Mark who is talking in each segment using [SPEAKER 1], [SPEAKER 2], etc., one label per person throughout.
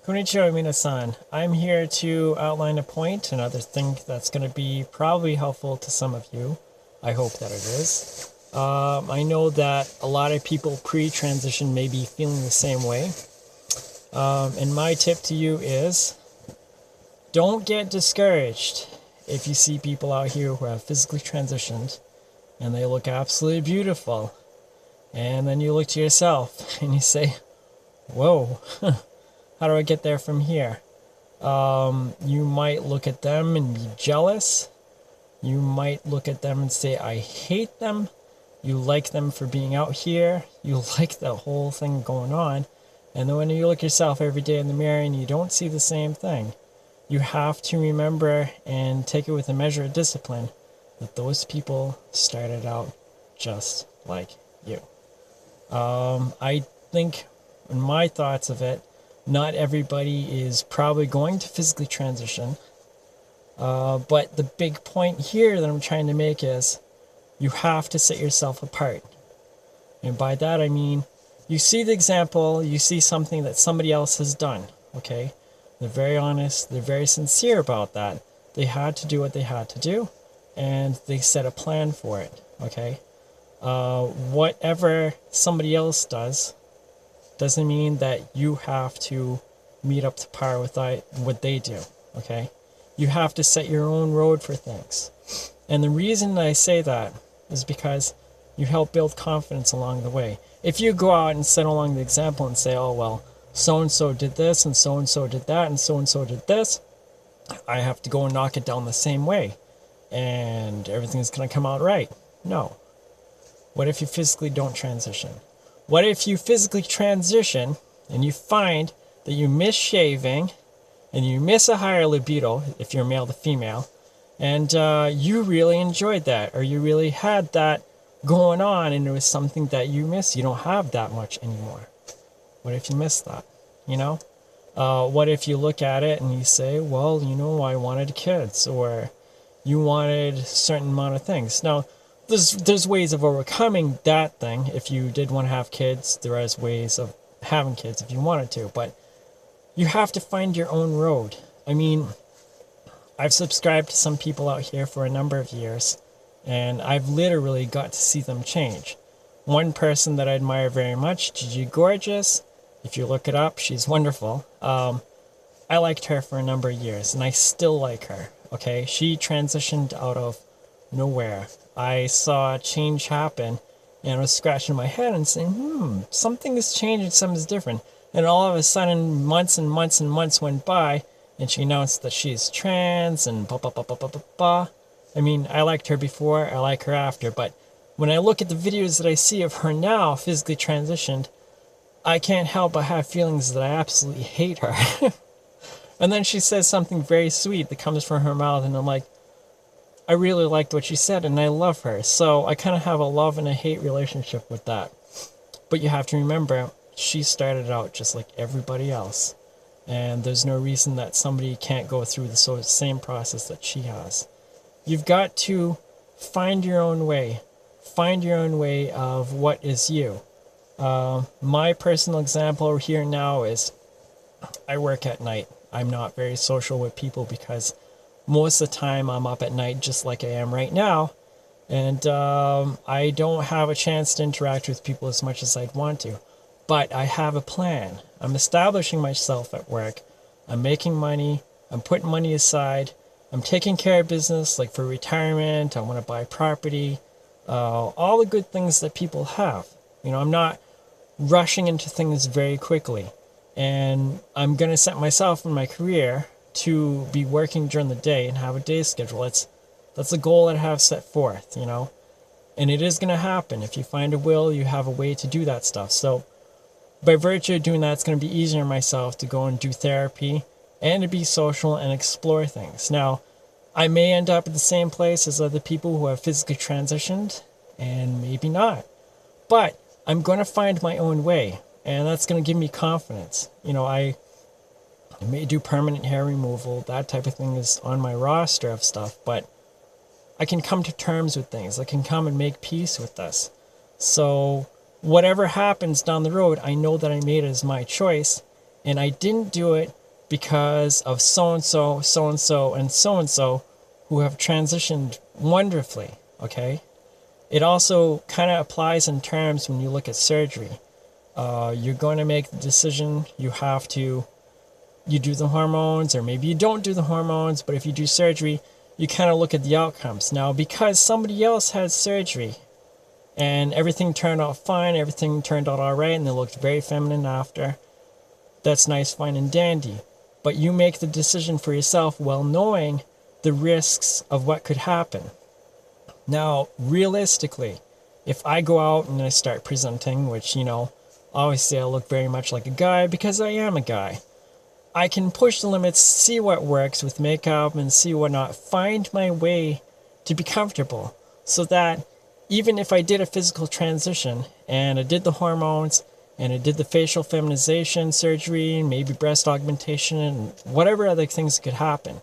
[SPEAKER 1] Konnichiwa, minasan. I'm here to outline a point, another thing that's going to be probably helpful to some of you. I hope that it is. I know that a lot of people pre-transition may be feeling the same way. And my tip to you is don't get discouraged if you see people out here who have physically transitioned and they look absolutely beautiful. And then you look to yourself and you say, whoa, how do I get there from here? You might look at them and be jealous. You might look at them and say, I hate them. You like them for being out here. You like the whole thing going on. And then when you look yourself every day in the mirror and you don't see the same thing, you have to remember and take it with a measure of discipline that those people started out just like you. I think, in my thoughts of it, not everybody is probably going to physically transition. But the big point here that I'm trying to make is you have to set yourself apart. And by that I mean, you see the example, you see something that somebody else has done, okay? They're very honest, they're very sincere about that. They had to do what they had to do, and they set a plan for it, okay? Whatever somebody else does doesn't mean that you have to meet up to par with what they do, okay? You have to set your own road for things. And the reason I say that is because you help build confidence along the way. If you go out and set along the example and say, oh, well, so-and-so did this and so-and-so did that and so-and-so did this, I have to go and knock it down the same way and everything's going to come out right. No. What if you physically don't transition? What if you physically transition and you find that you miss shaving and you miss a higher libido, if you're male to female, and you really enjoyed that, or you really had that going on and it was something that you miss? You don't have that much anymore. What if you miss that? You know? What if you look at it and you say, well, you know, I wanted kids, or you wanted a certain amount of things. Now, there's ways of overcoming that thing. If you did want to have kids, there is ways of having kids if you wanted to, but you have to find your own road. I mean, I've subscribed to some people out here for a number of years, and I've literally got to see them change. One person that I admire very much, Gigi Gorgeous, if you look it up, she's wonderful. I liked her for a number of years, and I still like her, okay? She transitioned out of nowhere. I saw a change happen, and I was scratching my head and saying, something has changed and something's different. And all of a sudden, months and months and months went by, and she announced that she's trans and blah, blah, blah, blah, blah, blah, blah. I mean, I liked her before, I like her after, but when I look at the videos that I see of her now, physically transitioned, I can't help but have feelings that I absolutely hate her. And then she says something very sweet that comes from her mouth, and I'm like, I really liked what she said, and I love her. So I kind of have a love and a hate relationship with that. But you have to remember, she started out just like everybody else. And there's no reason that somebody can't go through the same process that she has. You've got to find your own way. Find your own way of what is you. My personal example here now is I work at night. I'm not very social with people because most of the time I'm up at night just like I am right now. And I don't have a chance to interact with people as much as I'd want to. But I have a plan. I'm establishing myself at work. I'm making money. I'm putting money aside. I'm taking care of business, like for retirement. I want to buy property. All the good things that people have. You know, I'm not rushing into things very quickly. And I'm going to set myself in my career to be working during the day and have a day schedule. That's a goal that I have set forth, you know. And it is going to happen. If you find a will, you have a way to do that stuff. So by virtue of doing that, it's going to be easier on myself to go and do therapy and to be social and explore things. Now, I may end up at the same place as other people who have physically transitioned, and maybe not. But I'm going to find my own way, and that's going to give me confidence. You know, I may do permanent hair removal. That type of thing is on my roster of stuff, but I can come to terms with things. I can come and make peace with this. So whatever happens down the road, I know that I made it as my choice, And I didn't do it because of so-and-so, so-and-so, and so-and-so who have transitioned wonderfully, okay? It also kind of applies in terms when you look at surgery. You're going to make the decision, you do the hormones, or maybe you don't do the hormones, but if you do surgery, you kind of look at the outcomes. Now, because somebody else had surgery and everything turned out fine, everything turned out all right, and they looked very feminine after, that's nice, fine, and dandy. But you make the decision for yourself while knowing the risks of what could happen. Now, realistically, if I go out and I start presenting, which, obviously I look very much like a guy because I am a guy. I can push the limits, see what works with makeup and see what not, find my way to be comfortable so that even if I did a physical transition and I did the hormones and I did the facial feminization surgery, maybe breast augmentation and whatever other things could happen,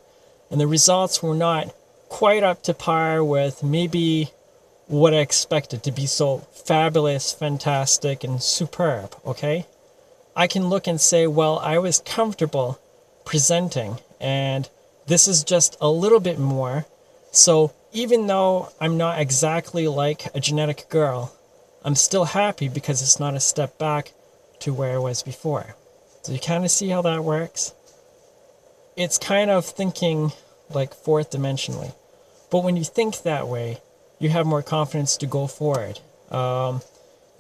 [SPEAKER 1] and the results were not quite up to par with maybe what I expected to be so fabulous, fantastic, and superb, okay? I can look and say, well, I was comfortable presenting, and this is just a little bit more. So even though I'm not exactly like a genetic girl, I'm still happy because it's not a step back to where I was before. So you kind of see how that works? It's kind of thinking like fourth dimensionally. But when you think that way, you have more confidence to go forward.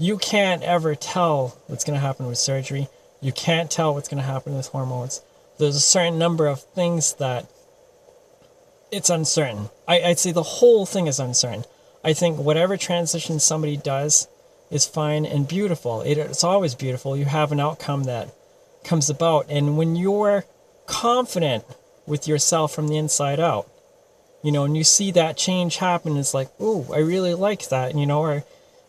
[SPEAKER 1] You can't ever tell what's going to happen with surgery. You can't tell what's going to happen with hormones. There's a certain number of things that it's uncertain. I'd say the whole thing is uncertain. I think whatever transition somebody does is fine and beautiful. It's always beautiful. You have an outcome that comes about. And when you're confident with yourself from the inside out, and you see that change happen, it's like, ooh, I really like that, or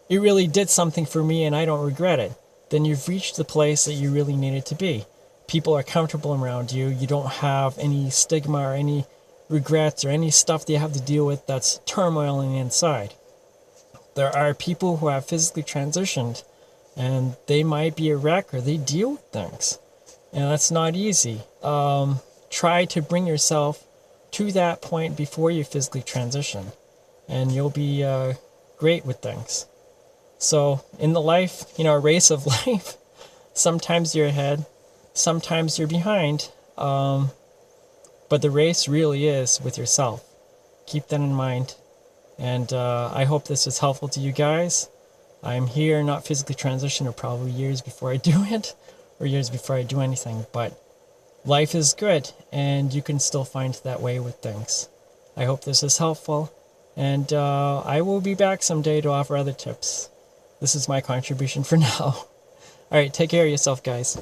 [SPEAKER 1] it really did something for me and I don't regret it. Then you've reached the place that you really needed to be. People are comfortable around you. You don't have any stigma or any regrets or any stuff that you have to deal with that's turmoil on the inside. There are people who have physically transitioned and they might be a wreck or they deal with things. And that's not easy. Try to bring yourself to that point before you physically transition, and you'll be great with things. So in the life, race of life, sometimes you're ahead, sometimes you're behind, but the race really is with yourself. Keep that in mind, and I hope this was helpful to you guys. I'm here, not physically transitioned, or probably years before I do it, or years before I do anything, but life is good, and you can still find that way with things. I hope this is helpful, and I will be back someday to offer other tips. This is my contribution for now. All right, take care of yourself, guys.